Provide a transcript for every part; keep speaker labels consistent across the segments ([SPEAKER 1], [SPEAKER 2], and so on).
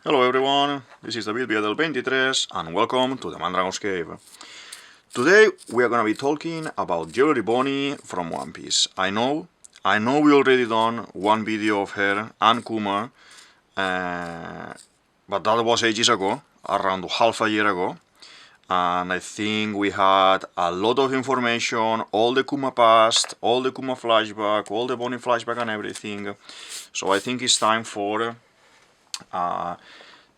[SPEAKER 1] Hello everyone, this is DavidViadel23 and welcome to the Mandragon's Cave. Today we are gonna be talking about Jewelry Bonney from One Piece. I know we already done one video of her and Kuma, but that was ages ago, around half a year ago. And I think we had a lot of information, all the Kuma past, all the Kuma flashback, all the Bonney flashback and everything. So I think it's time for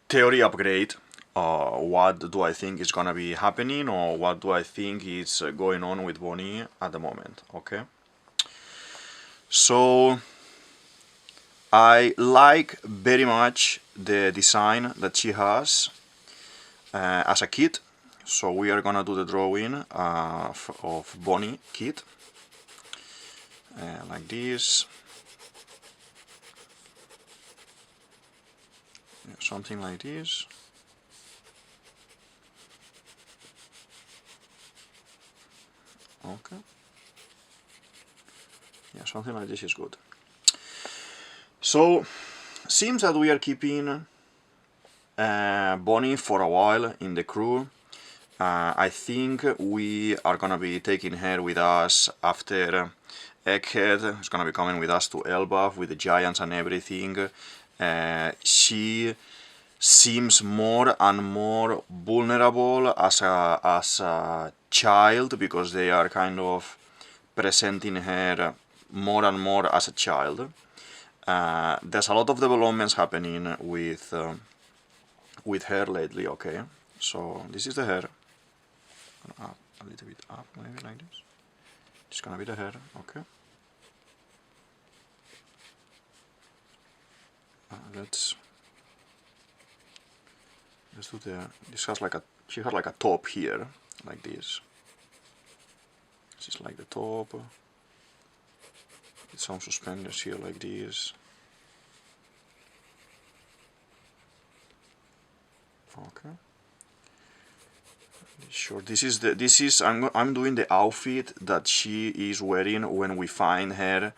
[SPEAKER 1] theory upgrade. What do I think is gonna be happening, or what do I think is going on with Bonney at the moment? Okay. So I like very much the design that she has as a kit. So we are gonna do the drawing of Bonney kit like this. Something like this. Okay. Yeah, something like this is good. So, seems that we are keeping Bonney for a while in the crew. I think we are gonna be taking her with us after Egghead is gonna be coming with us to Elbaf with the giants and everything. She seems more and more vulnerable as a child, because they are kind of presenting her more and more as a child. There's a lot of developments happening with her lately. Okay, so this is the hair. Up a little bit up, maybe like this. It's gonna be the hair. Okay. Let's do the. This has like a. She had like a top here, like this. This is like the top. With some suspenders here, like this. Okay. Sure. This is. I'm doing the outfit that she is wearing when we find her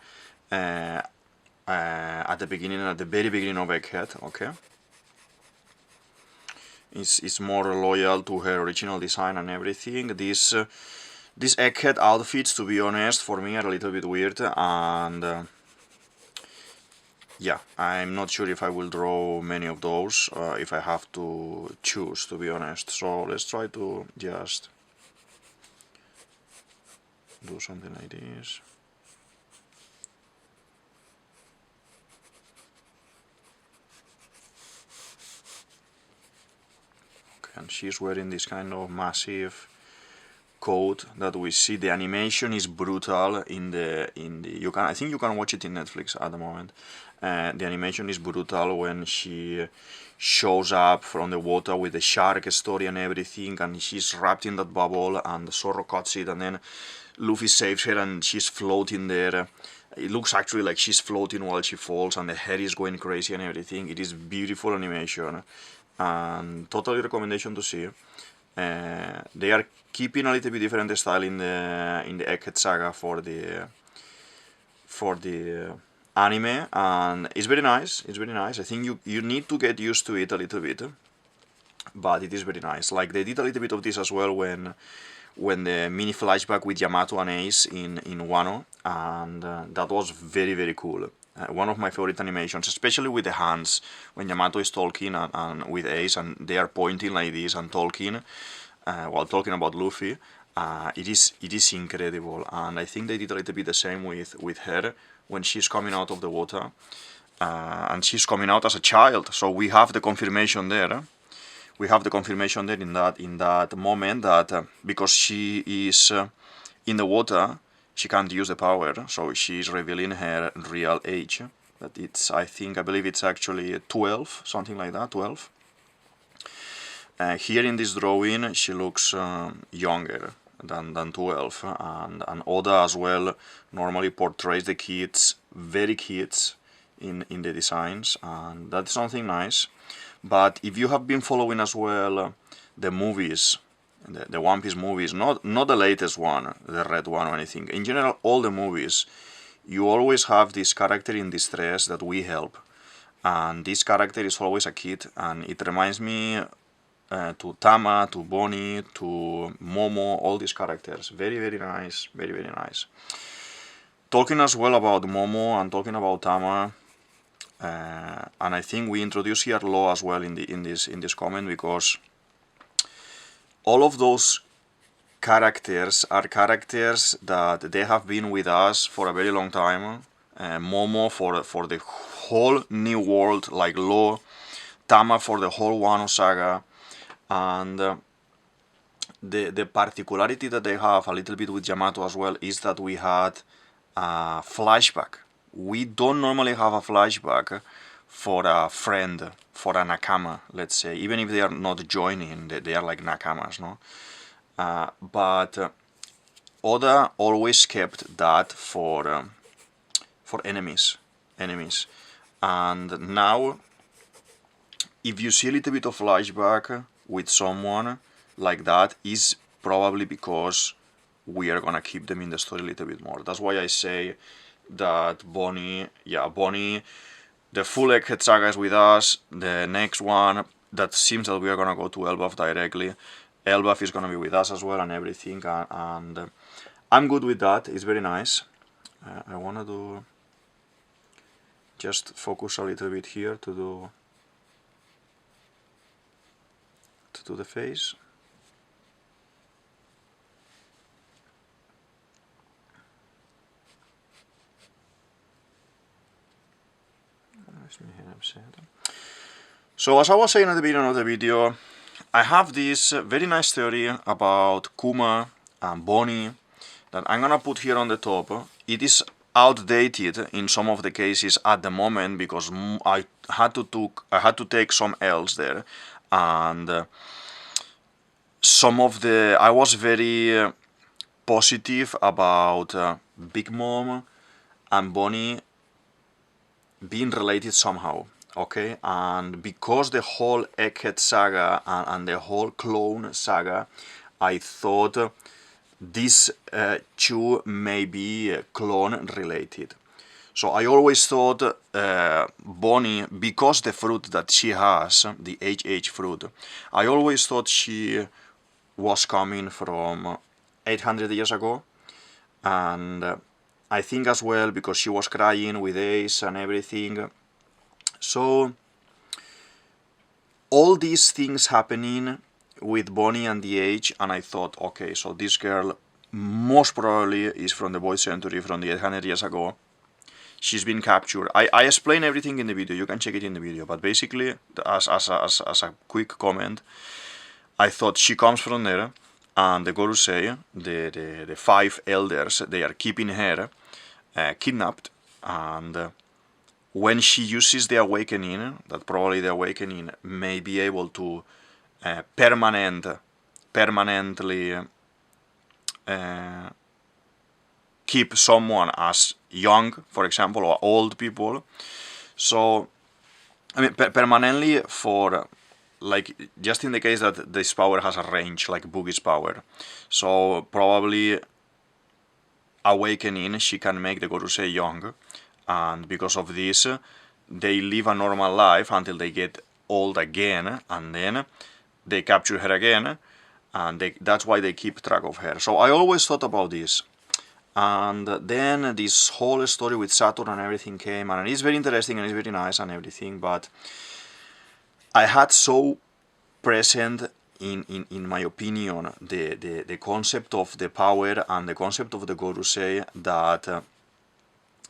[SPEAKER 1] at the very beginning of Egghead. Okay. It's more loyal to her original design and everything. These Egghead outfits, to be honest, for me are a little bit weird, and yeah, I'm not sure if I will draw many of those if I have to choose, to be honest. So let's try to just do something like this. And she's wearing this kind of massive coat that we see. The animation is brutal in the I think you can watch it in Netflix at the moment. The animation is brutal when she shows up from the water with the shark story and everything, and she's wrapped in that bubble, and Zorro cuts it, and then Luffy saves her and she's floating there. It looks actually like she's floating while she falls, and the hair is going crazy and everything. It is beautiful animation, and totally recommendation to see. They are keeping a little bit different style in the Egghead saga for the anime, and it's very nice. It's very nice. I think you need to get used to it a little bit, but it is very nice. Like, they did a little bit of this as well when the mini flashback with Yamato and Ace in Wano, and that was very cool. One of my favorite animations, especially with the hands, when Yamato is talking and with Ace, and they are pointing like this and talking while talking about Luffy. It is incredible, and I think they did a little bit the same with her when she's coming out of the water, and she's coming out as a child. So we have the confirmation there. We have the confirmation there in that moment that because she is in the water, she can't use the power, so she's revealing her real age. That it's, I believe it's actually 12, something like that, 12. Here in this drawing, she looks younger than 12, and Oda as well normally portrays the kids, very kids, in the designs, and that's something nice. But if you have been following as well the movies, the One Piece movies, not the latest one, the red one or anything, in general all the movies, you always have this character in distress that we help. and this character is always a kid, and it reminds me to Tama, to Bonney, to Momo, all these characters. Very, very nice, very, very nice. Talking as well about Momo and talking about Tama, and I think we introduce here Law as well in this comment, because all of those characters are characters that they have been with us for a very long time. Momo for the whole New World, like Law, Tama for the whole Wano saga, and the particularity that they have a little bit with Yamato as well is that we had a flashback. We don't normally have a flashback for a friend, for a nakama, let's say, even if they are not joining, they are like nakamas, no? But Oda always kept that for enemies, and now if you see a little bit of flashback with someone like that, is probably because we are gonna keep them in the story a little bit more. That's why I say that Bonney, the full Egghead saga is with us. The next one, that seems that we are gonna go to Elbaf directly. Elbaf is gonna be with us as well and everything, and I'm good with that. It's very nice. I wanna do just focus a little bit here to do the face. So as I was saying at the beginning of the video, I have this very nice theory about Kuma and Bonney that I'm gonna put here on the top. It is outdated in some of the cases at the moment because I had to take some L's there, and some of the I was very positive about Big Mom and Bonney being related somehow, okay? And because the whole Egghead saga and the whole clone saga, I thought these two may be clone related. So I always thought Bonney, because the fruit that she has, the HH fruit, I always thought she was coming from 800 years ago, and I think as well because she was crying with Ace and everything. So all these things happening with Bonney and the age, and I thought, okay, so this girl most probably is from the Void Century from the 800 years ago. She's been captured. I explain everything in the video, you can check it in the video, but basically, as a quick comment, I thought she comes from there, and the Gorosei, the 5 elders, they are keeping her kidnapped, and when she uses the awakening, that probably the awakening may be able to permanently keep someone as young, for example, or old people. So, I mean, permanently for, like, just in the case that this power has a range, like Boogie's power. So, probably awakening, she can make the Gorosei young, and because of this, they live a normal life until they get old again, and then they capture her again, and that's why they keep track of her. So I always thought about this. And then this whole story with Saturn and everything came, and it's very interesting and it's very nice and everything, but I had so present in my opinion the concept of the power and the concept of the Gorosei that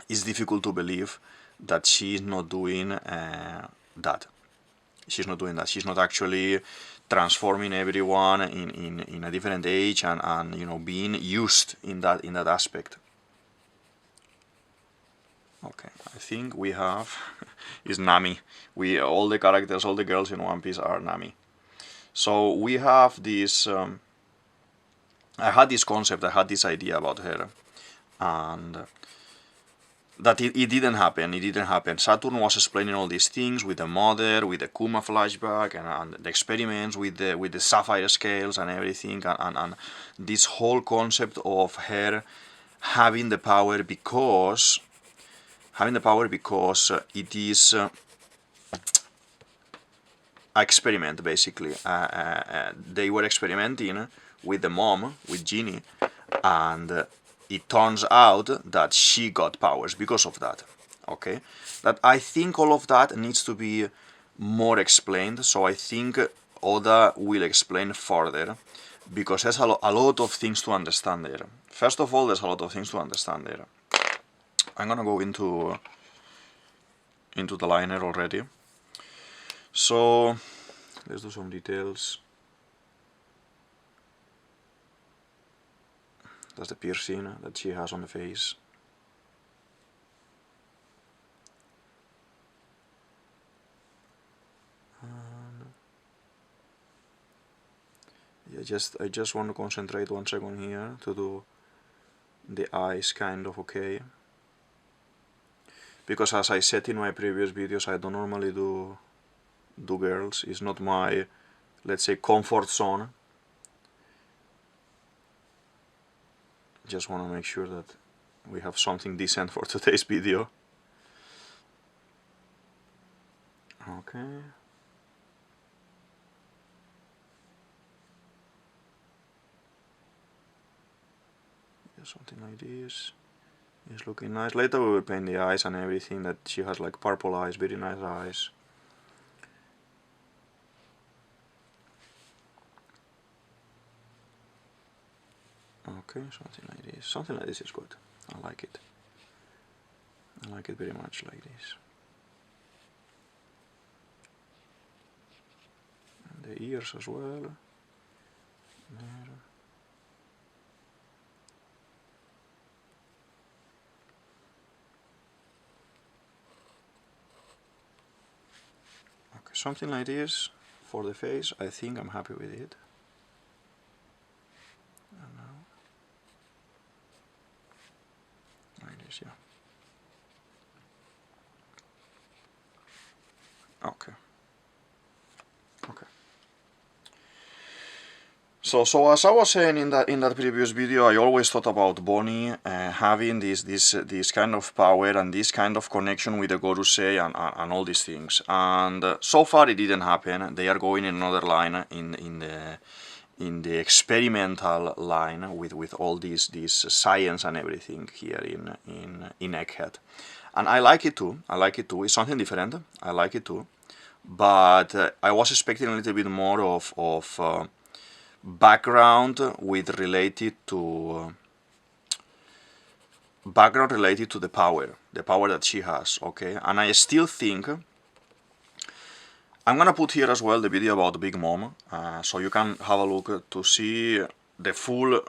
[SPEAKER 1] it's difficult to believe that she's not doing that. She's not doing that. She's not actually transforming everyone in a different age and you know, being used in that aspect. Okay, I think we have is Nami. All the characters, all the girls in One Piece are Nami. So we have this. I had this concept. I had this idea about her, and that it didn't happen. It didn't happen. Saturn was explaining all these things with the mother, with the Kuma flashback, and the experiments with the sapphire scales and everything, and this whole concept of her having the power because it is experiment, basically. They were experimenting with the mom, with Ginny, and it turns out that she got powers because of that. Okay, that I think all of that needs to be more explained. So I think Oda will explain further, because there's a lot of things to understand there. First of all, there's a lot of things to understand there. I'm gonna go into the liner already. So let's do some details. That's the piercing that she has on the face. I just want to concentrate 1 second here to do the eyes kind of okay. Because as I said in my previous videos, I don't normally do girls. It's not my, let's say, comfort zone. Just want to make sure that we have something decent for today's video. Okay. Something like this. It's looking nice. Later we will paint the eyes and everything, that she has like purple eyes, very nice eyes. Okay, something like this. Something like this is good. I like it. I like it very much like this. And the ears as well. There. Something like this for the face. I think I'm happy with it. And now, like this, yeah. Okay. Okay. So as I was saying in that previous video, I always thought about Bonney having this kind of power and this kind of connection with the Gorosei and all these things. And so far it didn't happen. They are going in another line, in the experimental line with all this science and everything here in Egghead. And I like it too. I like it too. It's something different. I like it too. But I was expecting a little bit more of background related to the power that she has. Okay, and I still think I'm gonna put here as well the video about Big Mom, so you can have a look to see the full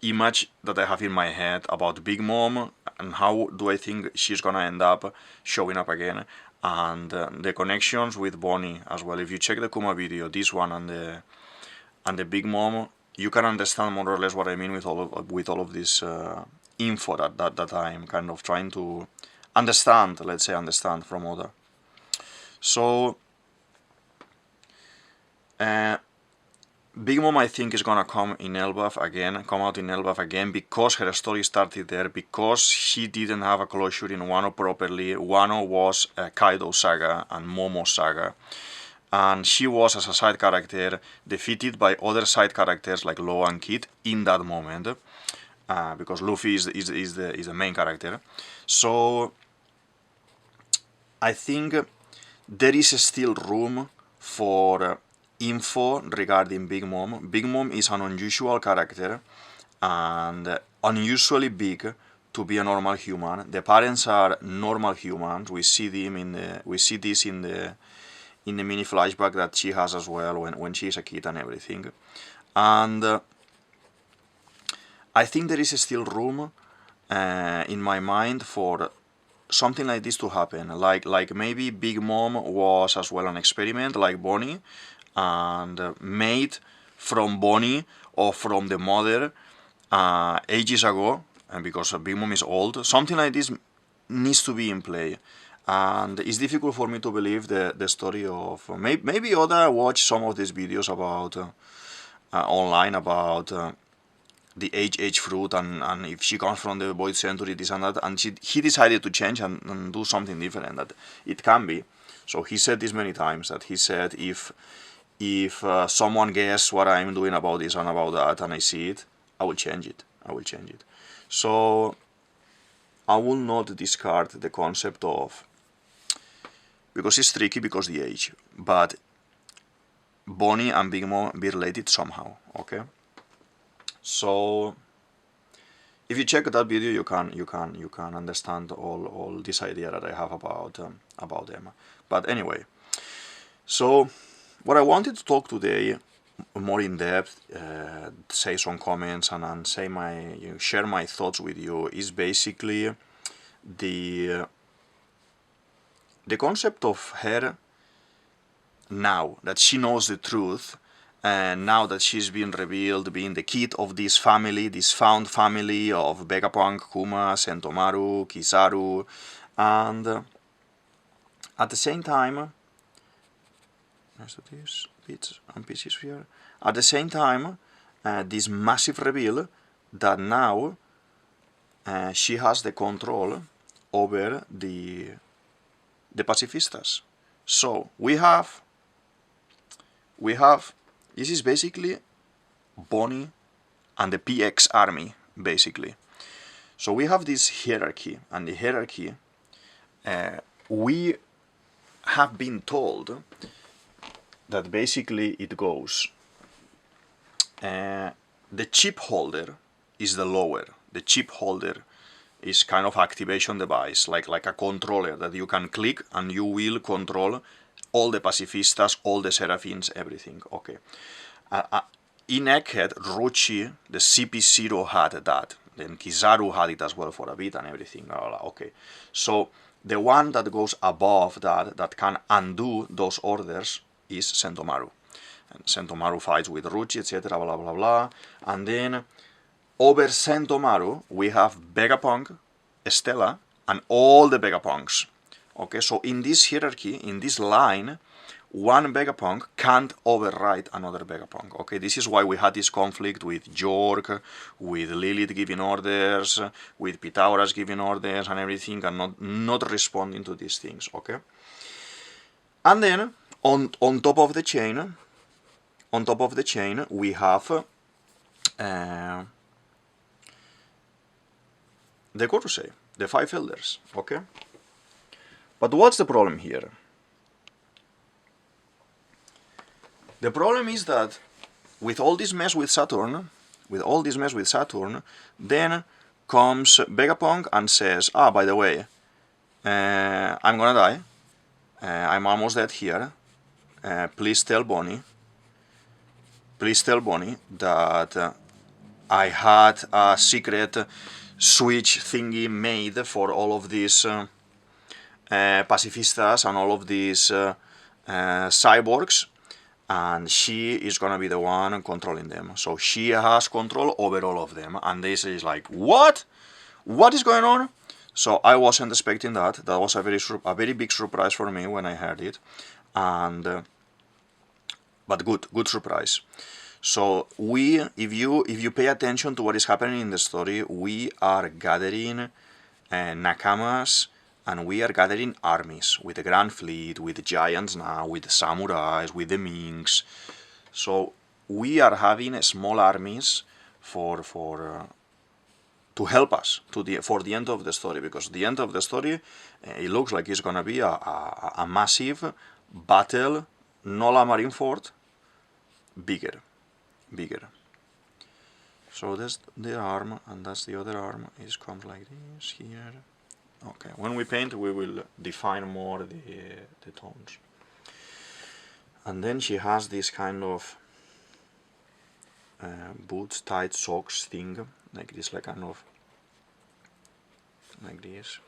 [SPEAKER 1] image that I have in my head about Big Mom and how do I think she's gonna end up showing up again, and the connections with Bonney as well. If you check the Kuma video, this one and the Big Mom, you can understand more or less what I mean with all of this info that I'm kind of trying to understand, let's say, from Oda. So Big Mom, I think, is gonna come out in Elbaf again, because her story started there, because she didn't have a closure in Wano properly. Wano was Kaido saga and Momo saga, and she was, as a side character, defeated by other side characters like Law and Kid in that moment, because Luffy is the main character. So I think there is still room for info regarding Big Mom. Big Mom is an unusual character and unusually big to be a normal human. The parents are normal humans. We see this in the mini flashback that she has as well when she's a kid and everything. And I think there is still room in my mind for something like this to happen. Like maybe Big Mom was as well an experiment like Bonney, and made from Bonney or from the mother ages ago, and because Big Mom is old, something like this needs to be in play. And it's difficult for me to believe the story of maybe Oda watched some of these videos about online about the HH fruit and if she comes from the Void Century, this and that, and he decided to change and do something different. That it can be. So he said this many times, that he said if someone guess what I'm doing about this and about that, and I see it, I will change it. I will change it. So I will not discard the concept of, because it's tricky because the age, but Bonney and Big Mo be related somehow. Okay. So if you check that video, you can understand all this idea that I have about them. But anyway, so what I wanted to talk today more in depth, say some comments and say share my thoughts with you, is basically the concept of her now that she knows the truth, and now that she's been revealed being the kid of this family, this found family of VegaPunk, Kuma, Sentomaru, Kizaru, and at the same time, these bits and pieces here. At the same time, this massive reveal that now she has the control over the Pacifistas. So we have this is basically Bonney and the PX army, basically. So we have this hierarchy, and the hierarchy, we have been told that basically it goes, the chip holder is the lower. The chip holder is kind of activation device, like a controller that you can click and you will control all the Pacifistas, all the Seraphins, everything. Okay. In Egghead, Ruchi, the CP0 had that. Then Kizaru had it as well for a bit and everything. Okay. So the one that goes above that can undo those orders, is Sentomaru. And Sentomaru fights with Ruchi, etc. Blah blah blah. And then over Sentomaru we have VegaPunk, Stella, and all the VegaPunks. Okay, so in this hierarchy, in this line, one VegaPunk can't override another VegaPunk. Okay, this is why we had this conflict with York, with Lilith giving orders, with Pythagoras giving orders and everything, and not responding to these things. Okay, and then on top of the chain, we have the Korusei, the 5 elders. Okay. But what's the problem here? The problem is that with all this mess with Saturn, then comes VegaPunk and says, by the way, I'm gonna die. I'm almost dead here. Please tell Bonney that I had a secret switch thingy made for all of these Pacifistas and all of these cyborgs, and she is gonna be the one controlling them. So she has control over all of them, and this is like, what is going on? So I wasn't expecting that. That was a very big surprise for me when I heard it, and but good surprise. So if you pay attention to what is happening in the story, we are gathering nakamas, and we are gathering armies with the Grand Fleet, with the giants now, with the samurais, with the minks. So we are having small armies to help us for the end of the story, because the end of the story, it looks like it's gonna be a massive battle, Nola Marineford, bigger. So that's the arm, and that's the other arm. It comes like this here. Okay, when we paint, we will define more the tones. And then she has this kind of boots, tight socks thing, like this, like kind of like this.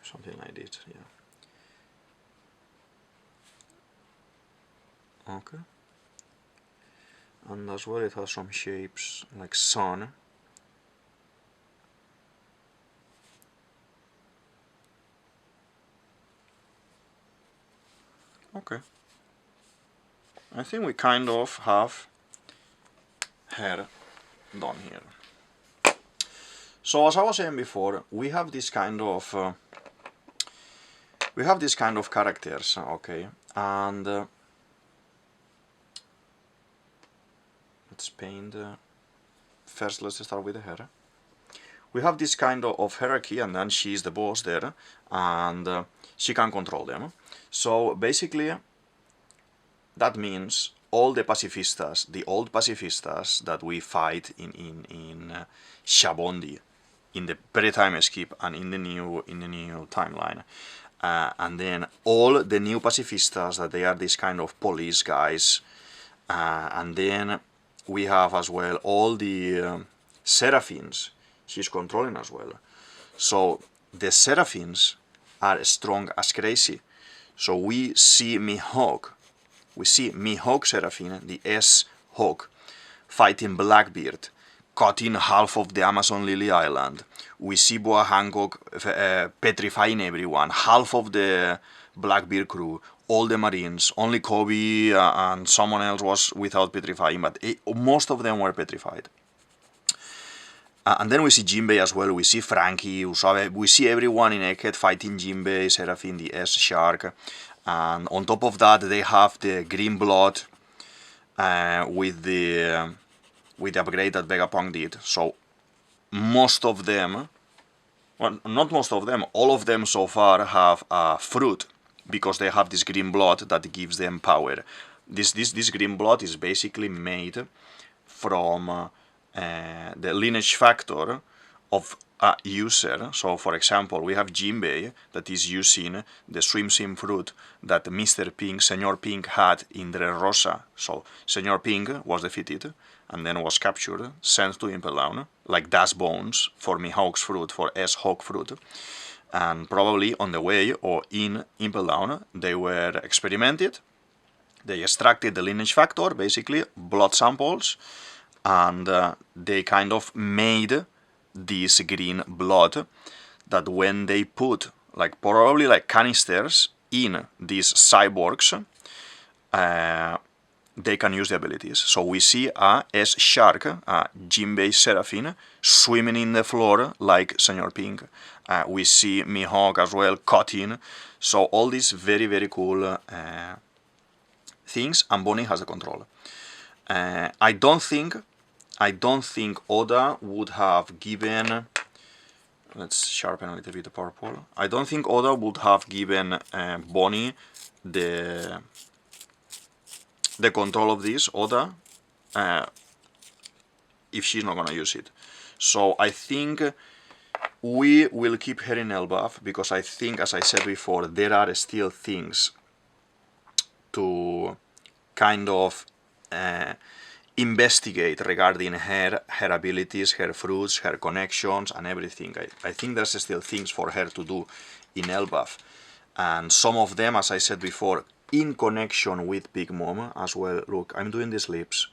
[SPEAKER 1] Something like this, yeah. Okay. And as well it has some shapes like sun. Okay. I think we kind of have her done here. So as I was saying before, we have this kind of characters, okay, and let's paint. First, let's start with the hair. We have this kind of hierarchy, and then she's the boss there, and she can control them. So basically, that means all the Pacifistas, the old Pacifistas that we fight in Shabondi, in the pre-time skip and in the new timeline, and then all the new Pacifistas that they are this kind of police guys, and then we have as well all the Seraphins. She's controlling as well. So the Seraphins are strong as crazy. So we see Mihawk Seraphine, the S-Hawk, fighting Blackbeard, cutting half of the Amazon Lily Island. We see Boa Hancock petrifying everyone, half of the Blackbeard crew, all the Marines, only Kobe and someone else was without petrifying, but most of them were petrified. And then we see Jinbei as well, we see Frankie, Usobe, we see everyone in Egghead fighting Jinbei, Seraphine, the S-Shark. And on top of that, they have the green blood with the upgrade that VegaPunk did. So most of them, well, not most of them, all of them so far have a fruit because they have this green blood that gives them power. This green blood is basically made from the lineage factor of a user. So for example, we have Jinbei that is using the Swim Sim fruit that Mr. Pink, Senor Pink had in Dressrosa. So Senor Pink was defeated and then was captured, sent to Impel Down, like Das Bones for Mihawk's fruit, for S-Hawk fruit. And probably on the way or in Impel Down, they were experimented. They extracted the lineage factor, basically blood samples, and they kind of made this green blood that when they put like probably like canisters in these cyborgs, they can use the abilities. So we see a S-Shark, a Jinbei Seraphine, swimming in the floor like Senor Pink. We see Mihawk as well cutting. So all these very, very cool things, and Bonney has the control. I don't think Oda would have given. Let's sharpen a little bit the purple. I don't think Oda would have given Bonney the control of this, Oda, if she's not gonna use it. So I think we will keep her in Elbaf because I think, as I said before, there are still things to kind of investigate regarding her abilities, her fruits, her connections, and everything. I think there's still things for her to do in Elbaf, and some of them, as I said before, in connection with Big Mom as well. Look, I'm doing these lips.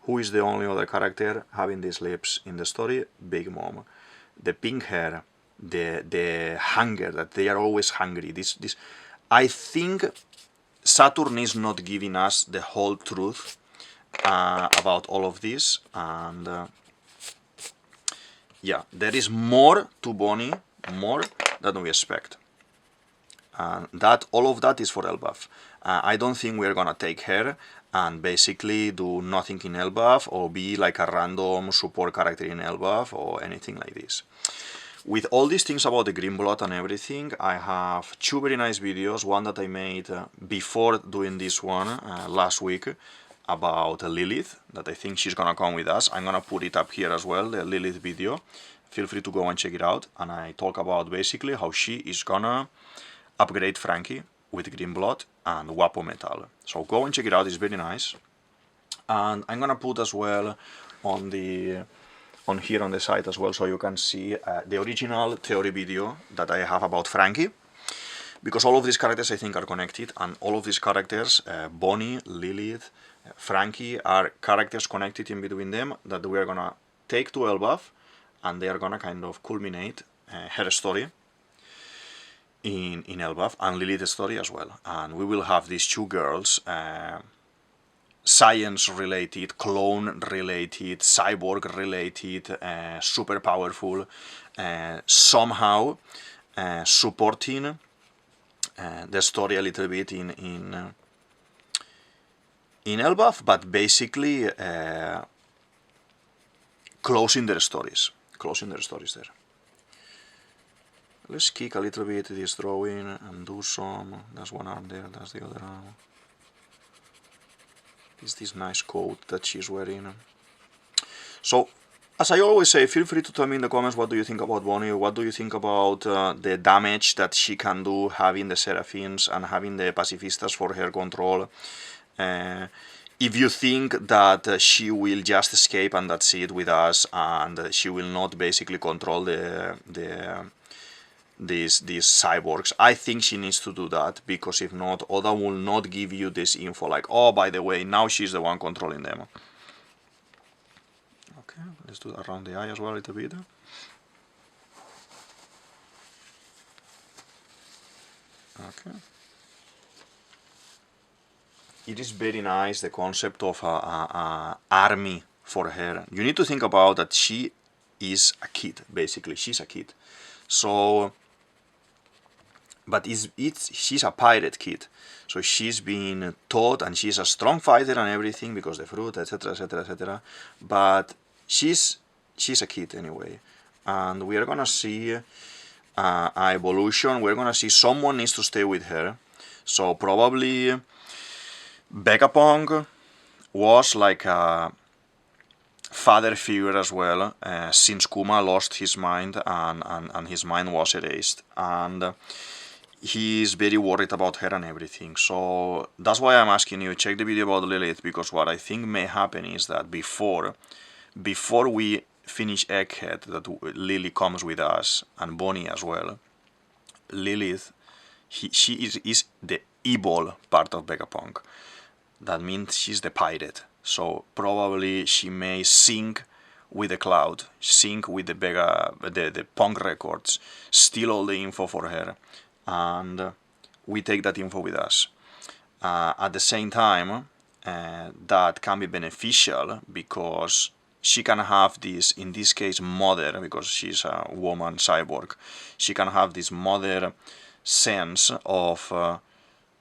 [SPEAKER 1] Who is the only other character having these lips in the story? Big Mom. The pink hair, the hunger, that they are always hungry. This I think Saturn is not giving us the whole truth about all of this, and yeah, there is more to Bonney, more than we expect. That all of that is for Elbaf. I don't think we're gonna take her and basically do nothing in Elbaf or be like a random support character in Elbaf or anything like this. With all these things about the green blood and everything, I have two very nice videos. One that I made before doing this one last week about Lilith, that I think she's gonna come with us. I'm gonna put it up here as well, the Lilith video. Feel free to go and check it out. And I talk about basically how she is gonna upgrade Frankie with green blood and Wapo metal. So go and check it out, it's very nice. And I'm gonna put as well on here on the site as well, so you can see the original theory video that I have about Frankie, because all of these characters I think are connected, and all of these characters, Bonney, Lilith, Frankie, are characters connected in between them that we are gonna take to Elbaf, and they are gonna kind of culminate her story in Elbaf, and Lilith's story as well. And we will have these two girls science-related, clone-related, cyborg-related, super powerful, somehow supporting the story a little bit in Elbaf, but basically closing their stories there. Let's kick a little bit this drawing and do some. That's one arm there, that's the other arm. Is this nice coat that she's wearing. So, as I always say, feel free to tell me in the comments what do you think about Bonney, what do you think about the damage that she can do having the Seraphins and having the Pacifistas for her control. If you think that she will just escape and that's it with us, and she will not basically control these cyborgs, I think she needs to do that, because if not, Oda will not give you this info like, oh, by the way, now she's the one controlling them. Okay, let's do that around the eye as well a little bit. Okay. It is very nice, the concept of a army for her. You need to think about that she is a kid, basically. She's a kid. So, but she's a pirate kid. So she's been taught, and she's a strong fighter and everything, because the fruit, etc., etc., etc. But she's a kid anyway. And we are gonna see a evolution. We're gonna see someone needs to stay with her. So probably VegaPunk was like a father figure as well, since Kuma lost his mind and his mind was erased, and he is very worried about her and everything. So that's why I'm asking you, check the video about Lilith, because what I think may happen is that before we finish Egghead, that Lily comes with us, and Bonney as well, Lilith, she is the evil part of VegaPunk. That means she's the pirate. So probably she may sync with the cloud, sync with the Punk records, steal all the info for her, and we take that info with us. At the same time, that can be beneficial, because she can have this, in this case, mother, because she's a woman cyborg, she can have this mother sense of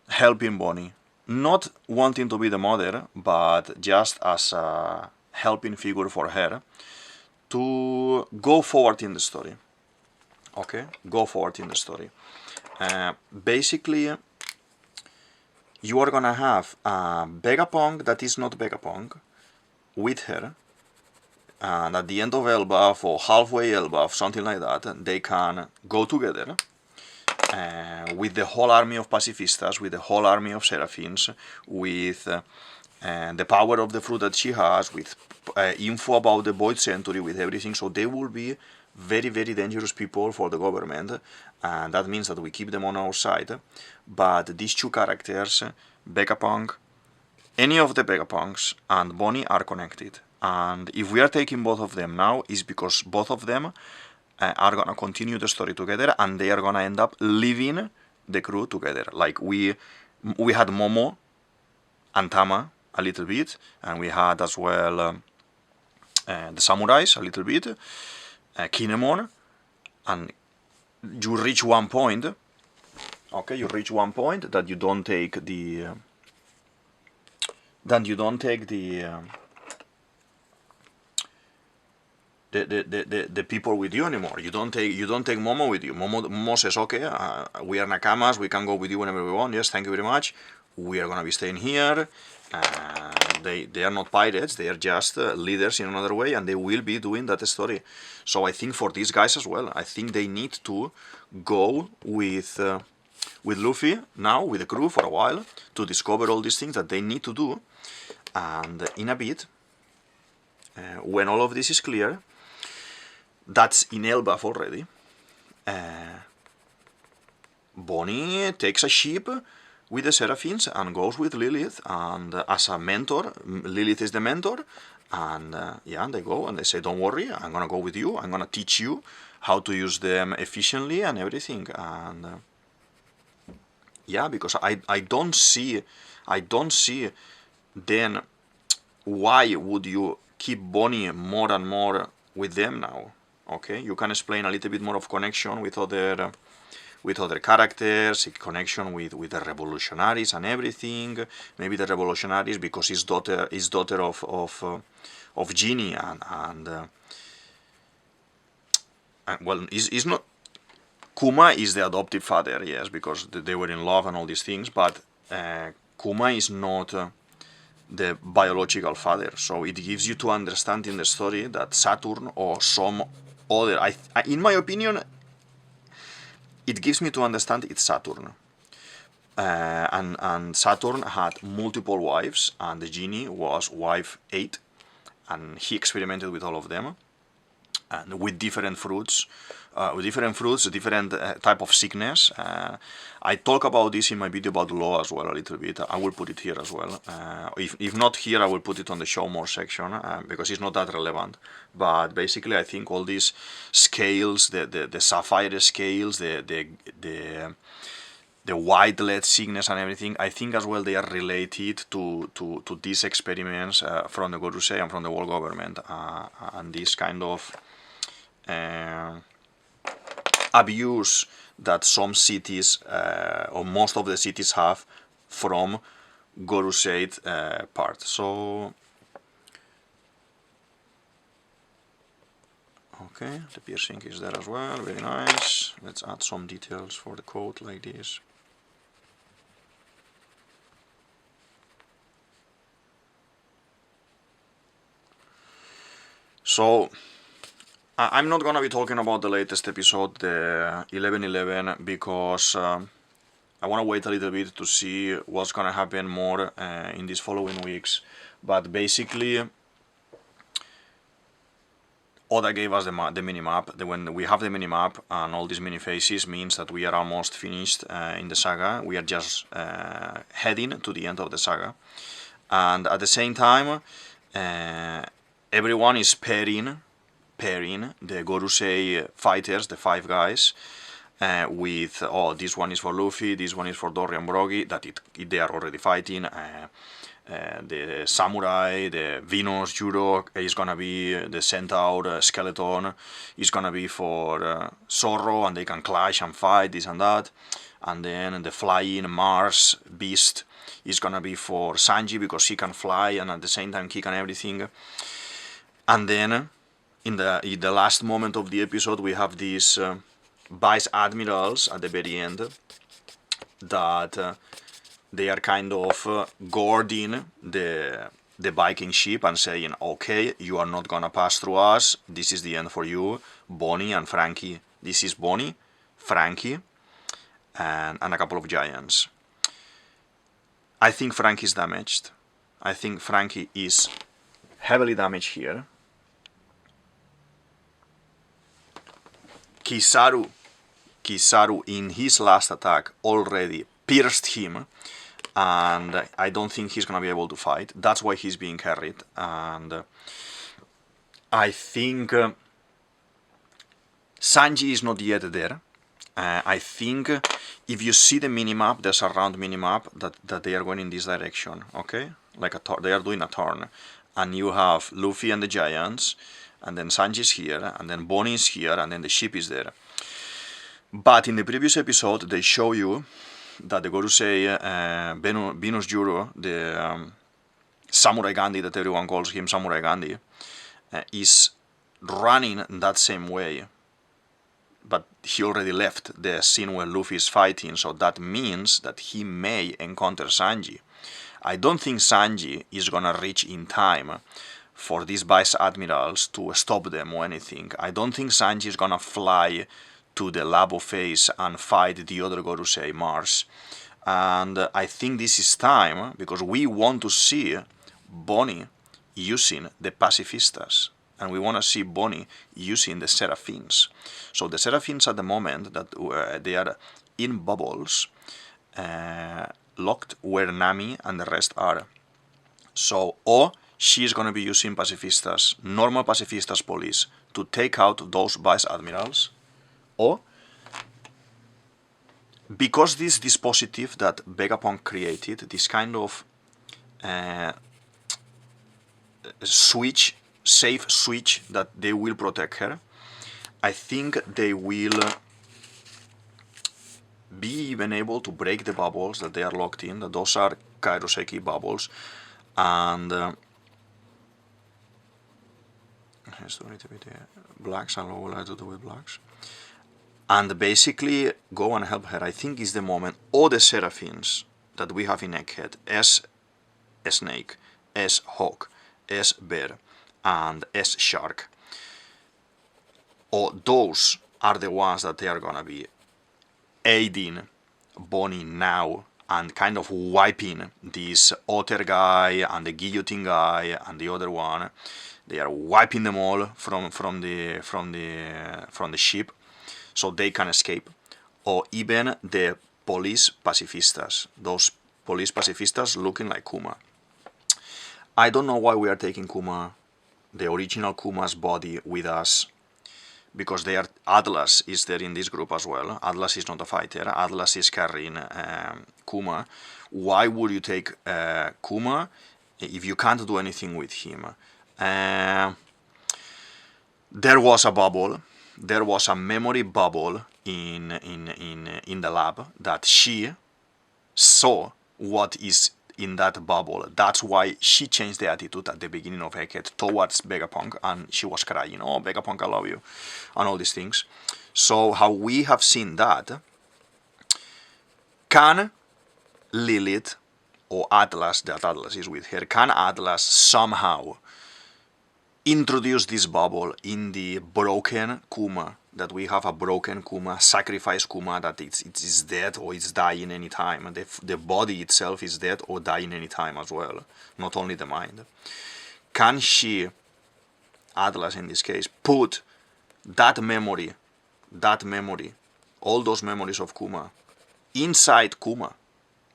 [SPEAKER 1] helping Bonney. Not wanting to be the mother, but just as a helping figure for her to go forward in the story. Okay, go forward in the story. Basically, you are gonna have a VegaPunk that is not VegaPunk with her, and at the end of Elbaf or halfway Elbaf, something like that, they can go together. With the whole army of Pacifistas, with the whole army of Seraphins, with the power of the fruit that she has, with info about the Void Century, with everything. So they will be very, very dangerous people for the government, and that means that we keep them on our side. But these two characters, VegaPunk, any of the VegaPunks and Bonney are connected. And if we are taking both of them now, is because both of them are gonna continue the story together, and they are gonna end up leaving the crew together. Like we had Momo and Tama a little bit, and we had as well the samurais a little bit, Kinemon, and you reach one point. Okay, you reach one point that you don't take the the people with you anymore. You don't take Momo with you. Momo says, okay, we are nakamas, we can go with you whenever we want. Yes, thank you very much. We are gonna be staying here. They are not pirates, they are just leaders in another way, and they will be doing that story. So I think for these guys as well, I think they need to go with Luffy now, with the crew for a while, to discover all these things that they need to do. And in a bit, when all of this is clear, that's in Elbaf already, Bonney takes a ship with the Seraphins and goes with Lilith, and as a mentor, Lilith is the mentor, and yeah, they go and they say, don't worry, I'm gonna go with you, I'm gonna teach you how to use them efficiently and everything. And yeah, because I don't see then why would you keep Bonney more and more with them now? Okay, you can explain a little bit more of connection with other characters, connection with the revolutionaries and everything. Maybe the revolutionaries because his daughter of Ginny and well, is not. Kuma is the adoptive father, yes, because they were in love and all these things, but Kuma is not the biological father. So it gives you to understand in the story that Saturn or some other, in my opinion, it gives me to understand it's Saturn. And Saturn had multiple wives, and the genie was wife 8, and he experimented with all of them, and with different fruits, different type of sickness. I talk about this in my video about law as well a little bit. I will put it here as well. If not here, I will put it on the show more section because it's not that relevant. But basically, I think all these scales, the sapphire scales, the white lead sickness and everything, I think as well they are related to these experiments from the Gorusei and from the world government and this kind of abuse that some cities or most of the cities have from Gorusei part. So okay, the piercing is there as well, very nice. Let's add some details for the coat like this. So I'm not gonna be talking about the latest episode, the 11/11, because I want to wait a little bit to see what's gonna happen more in these following weeks. But basically, Oda gave us the minimap. When we have the minimap and all these mini phases means that we are almost finished in the saga. We are just heading to the end of the saga, and at the same time, everyone is pairing the Gorusei fighters, the 5 guys, with, this one is for Luffy, this one is for Dorian Brogy, that they are already fighting. The samurai, the Venus Judo is gonna be the centaur skeleton, is gonna be for Zorro, and they can clash and fight, this and that. And then the flying Mars beast is gonna be for Sanji because he can fly and at the same time kick and everything. And then in the last moment of the episode, we have these vice admirals at the very end that they are kind of guarding the Viking ship and saying, okay, you are not gonna pass through us, this is the end for you, Bonney and Frankie. This is Bonney, Frankie, and a couple of giants. I think Frankie is damaged. I think Frankie is heavily damaged here. Kizaru in his last attack already pierced him, and I don't think he's gonna be able to fight. That's why he's being carried, and I think Sanji is not yet there. I think if you see the minimap, there's a round minimap that they are going in this direction, okay? Like they are doing a turn, and you have Luffy and the giants, and then Sanji's here, and then Bonney is here, and then the ship is there. But in the previous episode, they show you that the Gorusei, Venus Juro, the Samurai Gandhi, that everyone calls him Samurai Gandhi, is running that same way. But he already left the scene where Luffy is fighting, so that means that he may encounter Sanji. I don't think Sanji is gonna reach in time for these vice admirals to stop them or anything. I don't think Sanji is gonna fly to the Labo phase and fight the other Gorusei, Mars. And I think this is time, because we want to see Bonney using the Pacifistas, and we want to see Bonney using the Seraphins. So the Seraphins at the moment, that they are in bubbles, locked where Nami and the rest are. So, or she is going to be using Pacifistas, normal Pacifistas police, to take out those vice admirals, or because this dispositive that VegaPunk created, this kind of safe switch that they will protect her. I think they will be even able to break the bubbles that they are locked in. Those are Kairoseki bubbles, and has to read a bit blacks and what will I do with blacks, and basically go and help her. I think is the moment all the Seraphins that we have in Egghead, as Snake, as Hawk, as Bear, and as Shark, those are the ones that they are gonna be aiding Bonney now and kind of wiping this otter guy and the guillotine guy and the other one. They are wiping them all from the ship, so they can escape. Or even the police Pacifistas, those police Pacifistas looking like Kuma. I don't know why we are taking Kuma, the original Kuma's body, with us, because they are, Atlas is there in this group as well. Atlas is not a fighter. Atlas is carrying Kuma. Why would you take Kuma if you can't do anything with him? There was a bubble. There was a memory bubble in the lab that she saw what is in that bubble. That's why she changed the attitude at the beginning of Egghead towards VegaPunk, and she was crying, "Oh, VegaPunk, I love you," and all these things. So how we have seen that, can Lilith or Atlas, that Atlas is with her, can Atlas somehow introduce this bubble in the broken Kuma, that we have a broken Kuma, sacrifice Kuma, that it is dead or it's dying any time, and the body itself is dead or dying any time as well, not only the mind. Can she, Atlas in this case, put that memory, all those memories of Kuma, inside Kuma,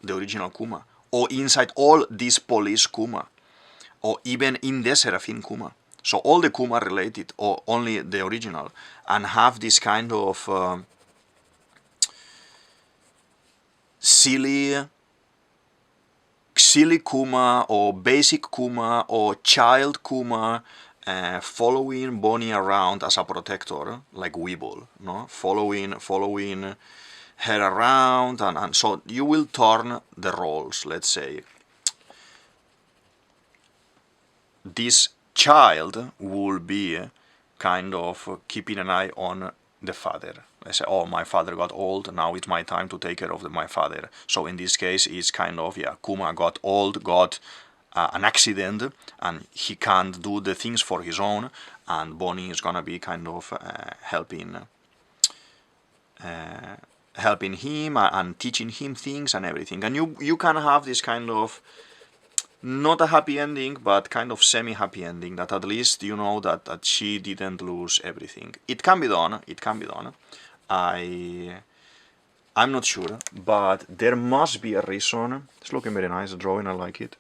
[SPEAKER 1] the original Kuma, or inside all these police Kuma, or even in the Seraphim Kuma? So all the Kuma related, or only the original, and have this kind of silly Kuma, or basic Kuma, or child Kuma, following Bonney around as a protector, like Weeble, no? Following her around, and so you will turn the roles, let's say. This child will be kind of keeping an eye on the father. I say, oh, my father got old, now it's my time to take care of my father. So in this case, it's kind of, yeah, Kuma got old, got an accident, and he can't do the things for his own, and Bonney is gonna be kind of helping him and teaching him things and everything. And you can have this kind of, not a happy ending, but kind of semi-happy ending, that at least you know that she didn't lose everything. It can be done, I'm not sure, but there must be a reason. It's looking very nice, the drawing, I like it.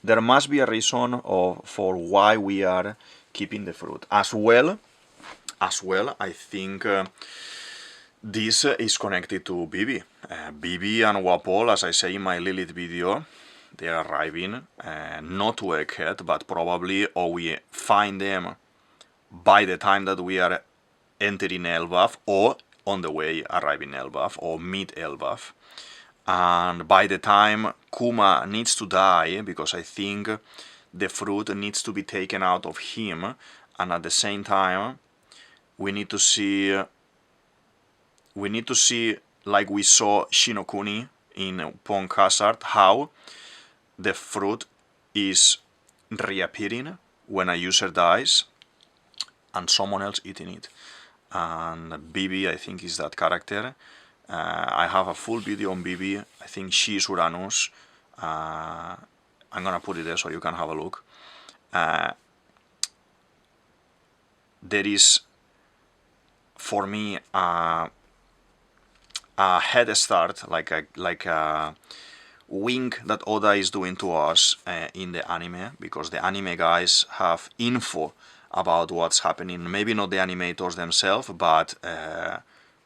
[SPEAKER 1] There must be a reason for why we are keeping the fruit. As well, I think this is connected to Bibi. Bibi and Wapol, as I say in my Lilith video, they are arriving, not to Egghead, but probably, or we find them by the time that we are entering Elbaf, or on the way arriving Elbaf, or meet Elbaf. And by the time Kuma needs to die, because I think the fruit needs to be taken out of him, and at the same time, we need to see, like we saw Shinokuni in Punk Hazard, how the fruit is reappearing when a user dies and someone else eating it. And Bibi, I think, is that character. I have a full video on Bibi. I think she is Uranus. I'm gonna put it there so you can have a look. There is, for me, a head start, like a wink that Oda is doing to us in the anime, because the anime guys have info about what's happening. Maybe not the animators themselves, but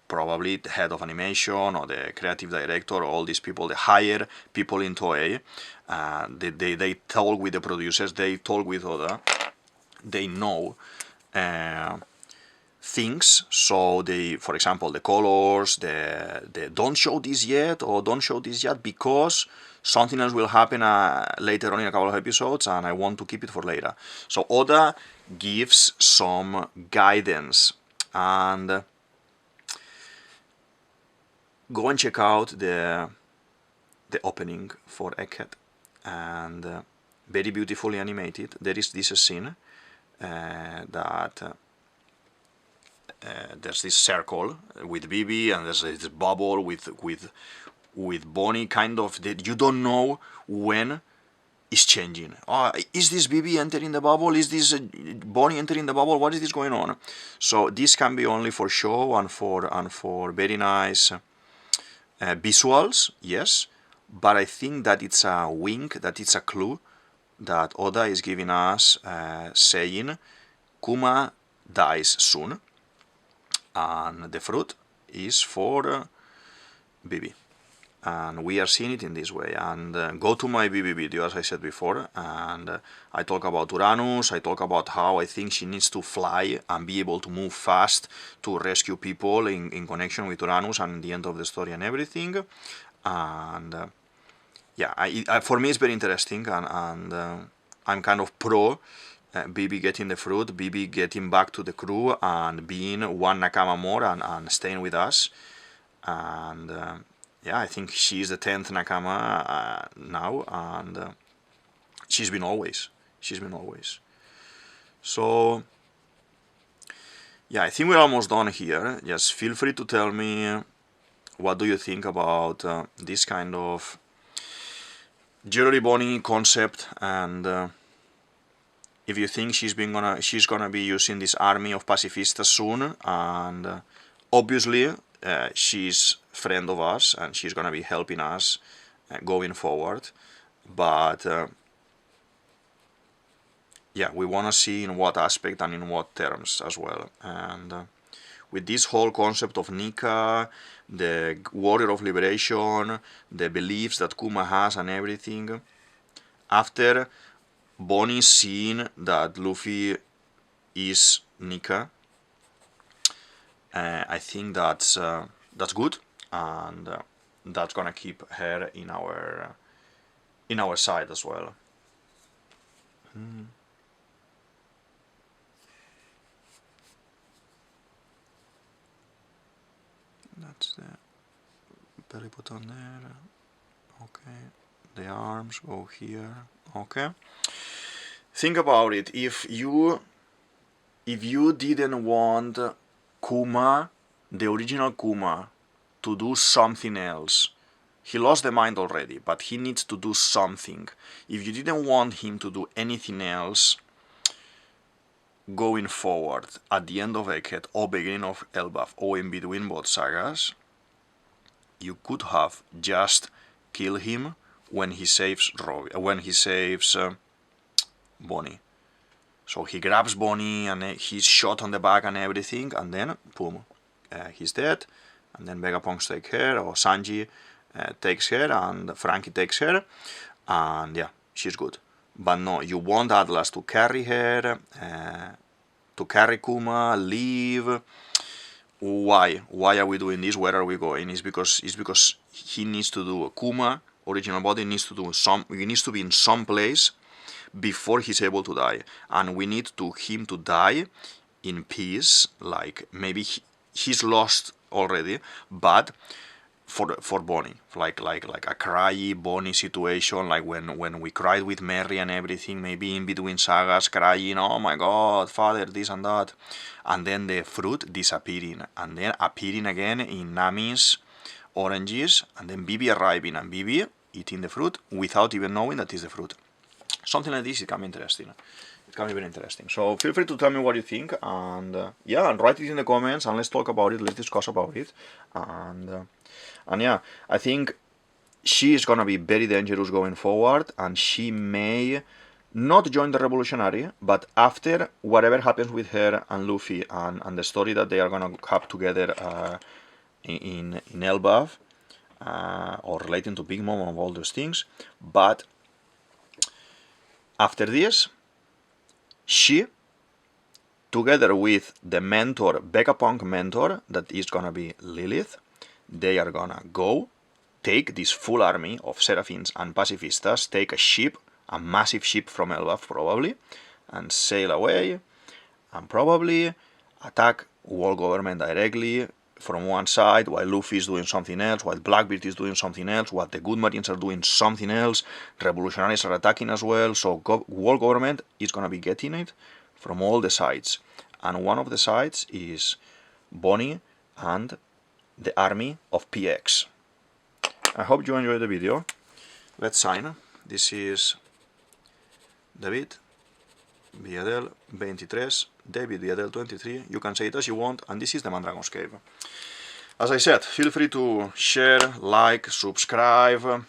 [SPEAKER 1] probably the head of animation or the creative director, or all these people, they hire people in Toei, they talk with the producers, they talk with Oda, they know things, so they, for example, the colors, the don't show this yet, or don't show this yet because something else will happen later on in a couple of episodes and I want to keep it for later. So Oda gives some guidance, and go and check out the opening for Egghead, and very beautifully animated. There is this scene that there's this circle with Bibi, and there's this bubble with Bonney, kind of, that you don't know when is changing. Is this Bibi entering the bubble? Is this Bonney entering the bubble? What is this going on? So this can be only for show and for very nice visuals, yes, but I think that it's a wink, that it's a clue that Oda is giving us, saying Kuma dies soon, and the fruit is for Bibi. And we are seeing it in this way. And go to my Bibi video, as I said before, and I talk about Uranus, I talk about how I think she needs to fly and be able to move fast to rescue people in connection with Uranus and the end of the story and everything. And yeah, for me it's very interesting, and I'm kind of pro Bibi getting the fruit, Bibi getting back to the crew and being one Nakama more and staying with us. And yeah, I think she's the 10th Nakama now, and she's been always. So yeah, I think we're almost done here. Just feel free to tell me what do you think about this kind of Jewelry Bonney concept, and if you think she's gonna be using this army of Pacifistas soon, and obviously she's friend of us and she's gonna be helping us going forward, but yeah, we wanna see in what aspect and in what terms as well. And with this whole concept of Nika, the warrior of liberation, the beliefs that Kuma has and everything, after Bonney seeing that Luffy is Nika, I think that's good, and that's gonna keep her in our side as well. That's the belly button there. Okay, the arms go here. Okay. Think about it. If you didn't want Kuma, the original Kuma, to do something else, he lost the mind already, but he needs to do something. If you didn't want him to do anything else going forward at the end of Egghead or beginning of Elbaf or in between both sagas, you could have just killed him when he saves Bonney. So he grabs Bonney and he's shot on the back and everything, and then boom, he's dead. And then VegaPunk takes her, or Sanji takes her, and Frankie takes her, and yeah, she's good. But no, you want Atlas to carry her, to carry Kuma, leave. Why? Why are we doing this? Where are we going? It's because he needs to do Kuma, original body needs to do he needs to be in some place before he's able to die, and we need him to die in peace. Like maybe he's lost already, but for Bonney, like a cry Bonney situation, like when we cried with Mary and everything, maybe in between sagas crying, oh my god, father, this and that, and then the fruit disappearing, and then appearing again in Nami's oranges, and then Bibi arriving and Bibi eating the fruit without even knowing that is the fruit. Something like this, it can be interesting. It can be very interesting. So feel free to tell me what you think, and yeah, and write it in the comments, and let's talk about it, let's discuss about it, and yeah, I think she is gonna be very dangerous going forward, and she may not join the Revolutionary, but after whatever happens with her and Luffy and the story that they are gonna have together in Elbaf, or relating to Big Mom and all those things. But after this, she, together with the mentor, VegaPunk mentor, that is gonna be Lilith, they are gonna go take this full army of Seraphins and Pacifistas, take a ship, a massive ship from Elbaf probably, and sail away, and probably attack world government directly from one side, while Luffy is doing something else, while Blackbeard is doing something else, while the good Marines are doing something else, revolutionaries are attacking as well, so world government is gonna be getting it from all the sides. And one of the sides is Bonney and the army of PX. I hope you enjoyed the video. Let's sign. This is DavidViadel23, DavidViadel23, you can say it as you want, and this is the Mandragon's Cave. As I said, feel free to share, like, subscribe,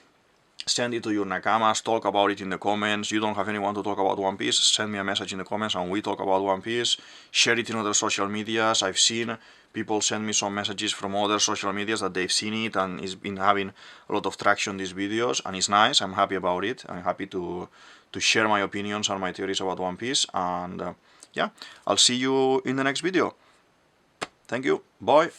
[SPEAKER 1] send it to your nakamas, talk about it in the comments. You don't have anyone to talk about One Piece, send me a message in the comments and we talk about One Piece. Share it in other social medias. I've seen people send me some messages from other social medias that they've seen it and it's been having a lot of traction, these videos, and it's nice. I'm happy about it. I'm happy to share my opinions and my theories about One Piece, and yeah, I'll see you in the next video. Thank you, bye!